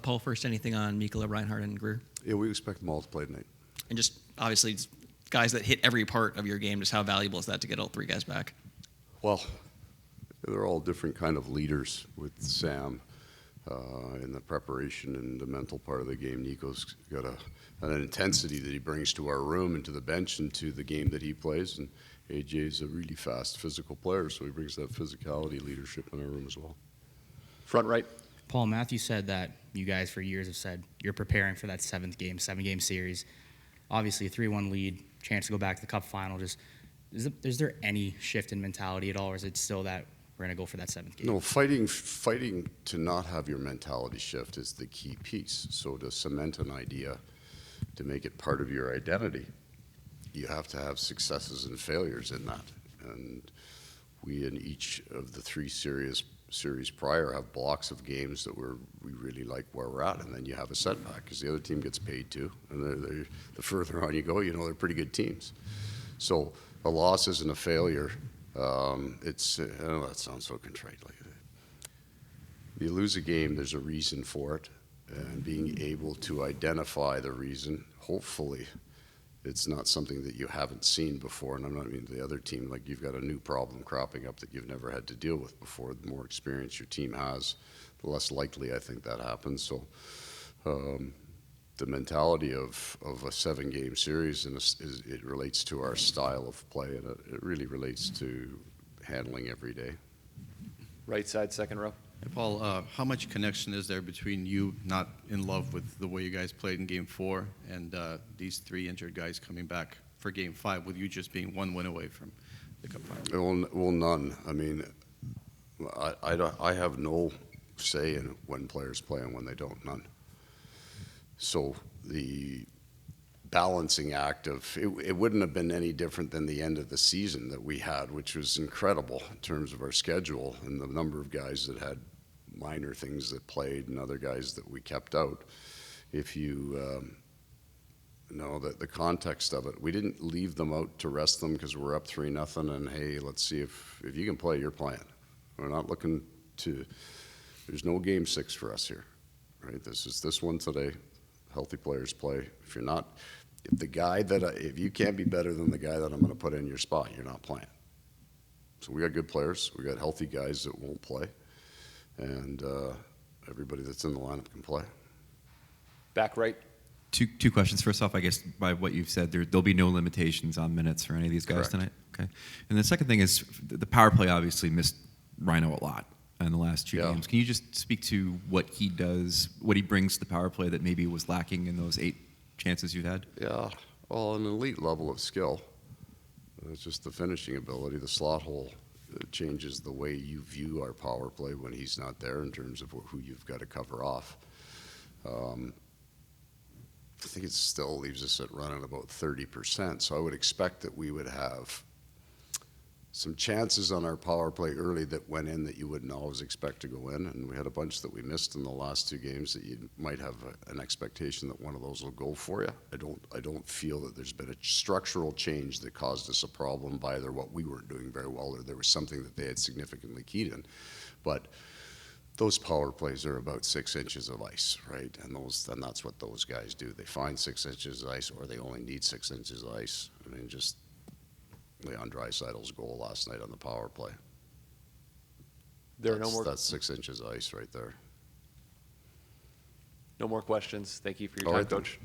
Paul, first, anything on Mikkola, Reinhardt, and Greer? Yeah, we expect them all to play tonight. And just obviously guys that hit every part of your game, just how valuable is that to get all three guys back? Well, they're all different kind of leaders with Sam in the preparation and the mental part of the game. Nico's got an intensity that he brings to our room and to the bench and to the game that he plays. And AJ's a really fast physical player, so he brings that physicality leadership in our room as well. Front right. Paul, Matthew said that you guys for years have said you're preparing for that seven-game series. Obviously, a 3-1 lead, chance to go back to the Cup final. Just is there any shift in mentality at all, or is it still that we're going to go for that seventh game? No, fighting to not have your mentality shift is the key piece. So to cement an idea, to make it part of your identity, you have to have successes and failures in that. And we, in each of the three series prior, have blocks of games that we really like where we're at, and then you have a setback because the other team gets paid too, and the further on you go, they're pretty good teams. So a loss isn't a failure. That sounds so contrite. Like, you lose a game, there's a reason for it, and being able to identify the reason, hopefully it's not something that you haven't seen before, and I'm not meaning the other team, like you've got a new problem cropping up that you've never had to deal with before. The more experience your team has, the less likely I think that happens. So the mentality of a 7-game series, it relates to our style of play, and it really relates to handling every day. Right side, second row. Hey, Paul, how much connection is there between you not in love with the way you guys played in Game 4 and these 3 injured guys coming back for Game 5, with you just being 1 win away from the Cup final? Well, none. I mean, I have no say in when players play and when they don't, none. So the balancing act of it wouldn't have been any different than the end of the season that we had, which was incredible in terms of our schedule and the number of guys that had minor things that played and other guys that we kept out. If you know that the context of it, we didn't leave them out to rest them because we're up 3-0 and hey, let's see if you can play, you're playing. We're not looking to. There's no Game 6 for us here, right? This is this one today. Healthy players play. If you're not, if you can't be better than the guy that I'm going to put in your spot, you're not playing. So we got good players. We got healthy guys that won't play, and everybody that's in the lineup can play. Back right. Two questions. First off, I guess by what you've said, there'll be no limitations on minutes for any of these guys Correct. tonight. Okay. And the second thing is the power play obviously missed Rhino a lot in the last 2 games. Can you just speak to what he does, what he brings to the power play that maybe was lacking in those 8 chances you've had? Yeah, well, an elite level of skill. It's just the finishing ability. The slot hole changes the way you view our power play when he's not there in terms of who you've got to cover off. I think it still leaves us at running about 30%, so I would expect that we would have some chances on our power play early that went in that you wouldn't always expect to go in, and we had a bunch that we missed in the last 2 games that you might have an expectation that one of those will go for you. I don't feel that there's been a structural change that caused us a problem by either what we weren't doing very well or there was something that they had significantly keyed in. But those power plays are about 6 inches of ice, right? And that's what those guys do. They find 6 inches of ice, or they only need 6 inches of ice. I mean, just Leon Draisaitl's goal last night on the power play. That's 6 inches of ice right there. No more questions. Thank you for your All time, right, then. Coach.